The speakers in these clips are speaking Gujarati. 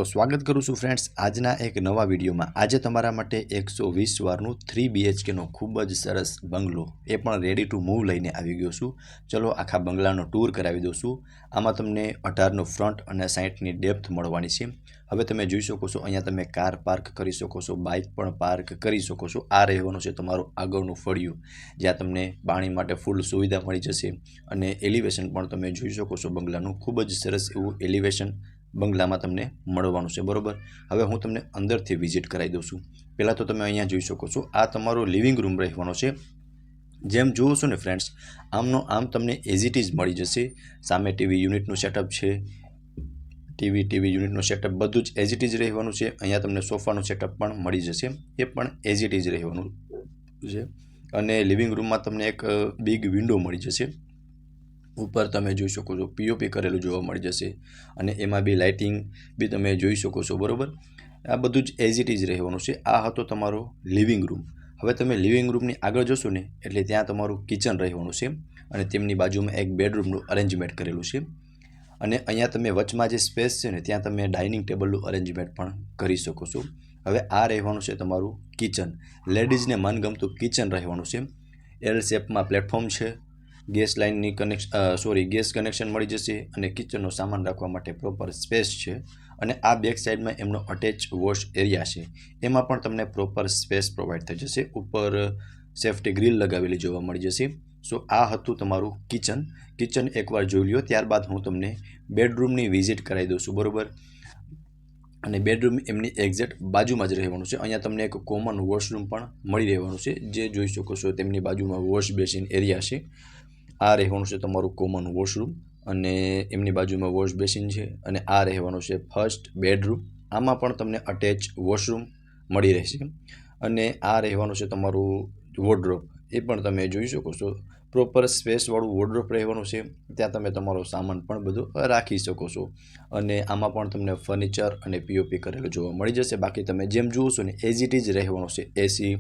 સ્વાગત કરું છું ફ્રેન્ડ્સ આજના એક નવા વિડીયોમાં। આજે તમારા માટે 120 વારનું 3 BHK નો ખૂબ જ સરસ બંગલો એ પણ રેડી ટુ મૂવ લઈને આવી ગયો છું। ચલો આખા બંગલાનો ટૂર કરાવી દઉં છું। આમાં તમને 18 નો ફ્રન્ટ અને 60 ની ડેપ્થ મળવાની છે। હવે તમે જોઈ શકો છો અહીંયા તમે કાર પાર્ક કરી શકો છો, બાઇક પણ પાર્ક કરી શકો છો। આ રહેવાનું છે તમારું આગળનું ફળિયું, જ્યાં તમને પાણી માટે ફૂલ સુવિધા મળી જશે અને એલિવેશન પણ તમે જોઈ શકો છો બંગલાનું ખૂબ જ સરસ એવું એલિવેશન બંગલામાં તમને મળવાનું છે। બરોબર, હવે હું તમને અંદરથી વિઝિટ કરાવી દઉં છું। પહેલાં તો તમે અહીંયા જોઈ શકો છો આ તમારો લિવિંગ રૂમ રહેવાનો છે। જેમ જુઓ છો ને ફ્રેન્ડ્સ, આમનો આમ તમને એઝ ઇટ ઇઝ મળી જશે। સામે ટીવી યુનિટનું સેટઅપ છે, ટીવી યુનિટનું સેટઅપ બધું જ એઝ ઇટ ઇઝ રહેવાનું છે। અહીંયા તમને સોફાનું સેટઅપ પણ મળી જશે, એ પણ એઝ ઇટ ઇઝ રહેવાનું છે। અને લિવિંગ રૂમમાં તમને એક બિગ વિન્ડો મળી જશે। ઉપર તમે જોઈ શકો છો પીઓપી કરેલું જોવા મળી જશે અને એમાં બી લાઇટિંગ બી તમે જોઈ શકો છો। બરોબર, આ બધું જ એઝ ઇટ ઇઝ રહેવાનું છે। આ હતો તમારો લિવિંગ રૂમ। હવે તમે લિવિંગ રૂમની આગળ જશો ને એટલે ત્યાં તમારું કિચન રહેવાનું છે અને તેમની બાજુમાં એક બેડરૂમનું અરેન્જમેન્ટ કરેલું છે અને અહીંયા તમે વચમાં જે સ્પેસ છે ને ત્યાં તમે ડાઇનિંગ ટેબલનું અરેન્જમેન્ટ પણ કરી શકો છો। હવે આ રહેવાનું છે તમારું કિચન, લેડીઝને મનગમતું કિચન રહેવાનું છે। એલ શેપમાં પ્લેટફોર્મ છે, ગેસ લાઇનની ગેસ કનેક્શન મળી જશે અને કિચનનો સામાન રાખવા માટે પ્રોપર સ્પેસ છે અને આ બેક સાઈડમાં એમનો અટેચ વોશ એરિયા છે, એમાં પણ તમને પ્રોપર સ્પેસ પ્રોવાઈડ થઈ જશે। ઉપર સેફ્ટી ગ્રીલ લગાવેલી જોવા મળી જશે। સો આ હતું તમારું કિચન એકવાર જોઈ લ્યો, ત્યારબાદ હું તમને બેડરૂમની વિઝિટ કરાવી દઉં છું। બરોબર, અને બેડરૂમ એમની એક્ઝેક્ટ બાજુમાં જ રહેવાનું છે। અહીંયા તમને એક કોમન વોશરૂમ પણ મળી રહેવાનું છે, જે જોઈ શકો છો તેમની બાજુમાં વોશ બેસિન એરિયા છે। આ રહેવાનું છે તમારું કોમન વોશરૂમ અને એમની બાજુમાં વોશ બેસિન છે અને આ રહેવાનું છે ફર્સ્ટ બેડરૂમ। આમાં પણ તમને અટેચ વોશરૂમ મળી રહેશે અને આ રહેવાનું છે તમારું વોર્ડરોબ, એ પણ તમે જોઈ શકો છો પ્રોપર સ્પેસવાળું વોર્ડરોબ રહેવાનું છે। ત્યાં તમે તમારો સામાન પણ બધું રાખી શકો છો અને આમાં પણ તમને ફર્નિચર અને પીઓપી કરેલું જોવા મળી જશે। બાકી તમે જેમ જુઓ છો ને એઝ ઇટ ઇઝ રહેવાનું છે, એસી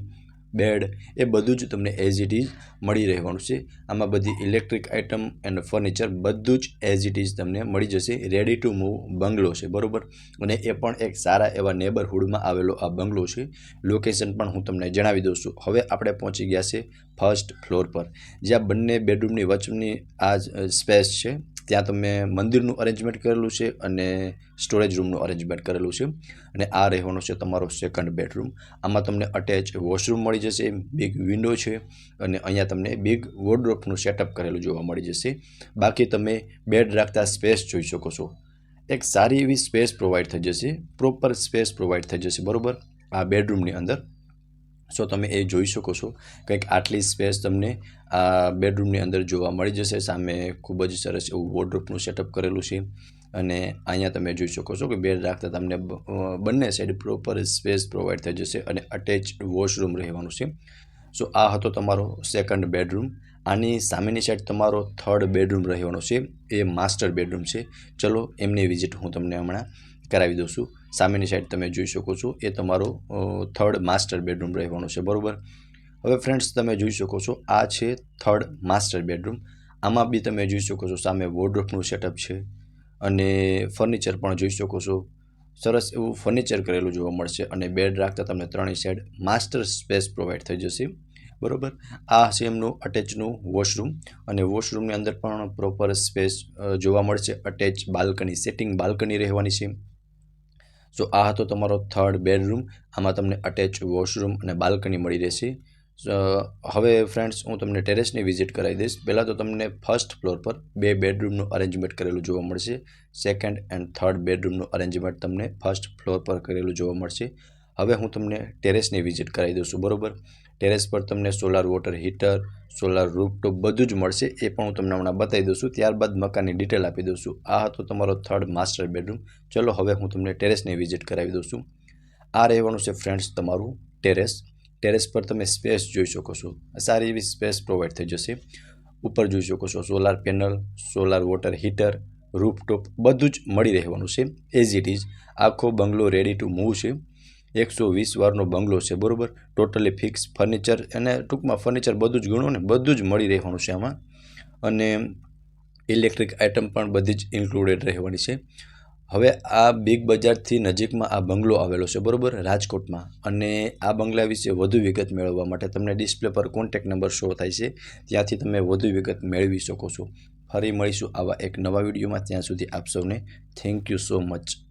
બેડ એ બધું જ તમને એઝ ઇટ ઇઝ મળી રહેવાનું છે। આમાં બધી ઇલેક્ટ્રિક આઇટમ એન્ડ ફર્નિચર બધું જ એઝ ઇટ ઇઝ તમને મળી જશે। રેડી ટુ મૂવ બંગલો છે, બરોબર, અને એ પણ એક સારા એવા નેબરહુડમાં આવેલો આ બંગલો છે। લોકેશન પણ હું તમને જણાવી દઉં છું। હવે આપણે પહોંચી ગયા છે ફર્સ્ટ ફ્લોર પર, જ્યાં બંને બેડરૂમની વચ્ચેની આ સ્પેસ છે, ત્યાં તમે મંદિરનું અરેન્જમેન્ટ કરેલું છે અને સ્ટોરેજ રૂમનું અરેન્જમેન્ટ કરેલું છે અને આ રહેવાનો છે તમારો સેકન્ડ બેડરૂમ। આમાં તમને અટેચ વોશરૂમ મળી જશે, બિગ વિન્ડો છે અને અહીંયા તમને બિગ વોર્ડરોબનું સેટઅપ કરેલું જોવા મળી જશે। બાકી તમે બેડ રાખતા સ્પેસ જોઈ શકો છો, એક સારી એવી સ્પેસ પ્રોવાઈડ થઈ જશે, પ્રોપર સ્પેસ પ્રોવાઈડ થઈ જશે। બરોબર, આ બેડરૂમની અંદર સો તમે એ જોઈ શકો છો, કંઈક આટલી સ્પેસ તમને આ બેડરૂમની અંદર જોવા મળી જશે। સામે ખૂબ જ સરસ એવું વોર્ડરોબનું સેટઅપ કરેલું છે અને અહીંયા તમે જોઈ શકો છો કે બેડ રાખતા તમને બંને સાઈડ પ્રોપર સ્પેસ પ્રોવાઈડ થઈ જશે અને અટેચ વોશરૂમ રહેવાનું છે। સો આ હતો તમારો સેકન્ડ બેડરૂમ। આની સામેની સાઈડ તમારો થર્ડ બેડરૂમ રહેવાનો છે, એ માસ્ટર બેડરૂમ છે। ચલો એમની વિઝિટ હું તમને હમણાં કરાવી દઉં છું। સામેની સાઈડ તમે જોઈ શકો છો એ તમારો થર્ડ માસ્ટર બેડરૂમ રહેવાનો છે। બરોબર, હવે ફ્રેન્ડ્સ તમે જોઈ શકો છો આ છે થર્ડ માસ્ટર બેડરૂમ। આમાં બી તમે જોઈ શકો છો સામે વોર્ડરોબનું સેટઅપ છે અને ફર્નિચર પણ જોઈ શકો છો, સરસ એવું ફર્નિચર કરેલું જોવા મળશે અને બેડ રાખતા તમને ત્રણેય સાઈડ માસ્ટર સ્પેસ પ્રોવાઈડ થઈ જશે। બરોબર, આ છે એમનું અટેચનું વોશરૂમ અને વોશરૂમની અંદર પણ પ્રોપર સ્પેસ જોવા મળશે, અટેચ બાલ્કની, સેટિંગ બાલ્કની રહેવાની છે। સો આ હતો તમારો થર્ડ બેડરૂમ। આમાં તમને અટેચ વોશરૂમ અને બાલ્કની મળી રહેશે। હવે ફ્રેન્ડ્સ હું તમને ટેરેસની વિઝિટ કરાવી દઈશ। પહેલાં તો તમને ફર્સ્ટ ફ્લોર પર બે બેડરૂમનું અરેન્જમેન્ટ કરેલું જોવા મળશે, સેકન્ડ એન્ડ થર્ડ બેડરૂમનું અરેન્જમેન્ટ તમને ફર્સ્ટ ફ્લોર પર કરેલું જોવા મળશે। હવે હું તમને ટેરેસની વિઝિટ કરાવી દઉં છું। બરોબર, ટેરેસ પર તમને solar water heater, solar rooftop બધું જ મળશે, એ પણ હું તમને હમણાં બતાવી દઉં છું, ત્યારબાદ મકાનની ડિટેલ આપી દઉં છું। આ હતો તમારો થર્ડ માસ્ટર બેડરૂમ। ચલો હવે હું તમને ટેરેસની વિઝિટ કરાવી દઉં છું। આ રહેવાનું છે ફ્રેન્ડ્સ તમારું ટેરેસ પર તમે સ્પેસ જોઈ શકો છો, સારી એવી સ્પેસ પ્રોવાઈડ થઈ જશે। ઉપર જોઈ શકો છો solar panel, solar water heater, rooftop બધું જ મળી રહેવાનું છે એઝ ઇટ ઇઝ। આખો બંગલો રેડી ટુ મૂવ છે, 120 વારનો બંગલો છે। બરોબર, ટોટલી ફિક્સ ફર્નિચર અને ટૂંકમાં ફર્નિચર બધું જ ગણો ને બધું જ મળી રહેવાનું છે આમાં અને ઇલેક્ટ્રિક આઇટમ પણ બધી જ ઇન્ક્લુડેડ રહેવાની છે। હવે આ બિગ બજારથી નજીકમાં આ બંગલો આવેલો છે, બરાબર, રાજકોટમાં. અને આ બંગલા વિશે વધુ વિગત મેળવવા માટે તમને ડિસ્પ્લે પર કોન્ટેક્ટ નંબર શો થાય છે, ત્યાંથી તમે વધુ વિગત મેળવી શકો છો. ફરી મળીશું આવા એક નવા વિડીયોમાં. ત્યાં સુધી આપ સૌને થેન્ક યુ સો મચ.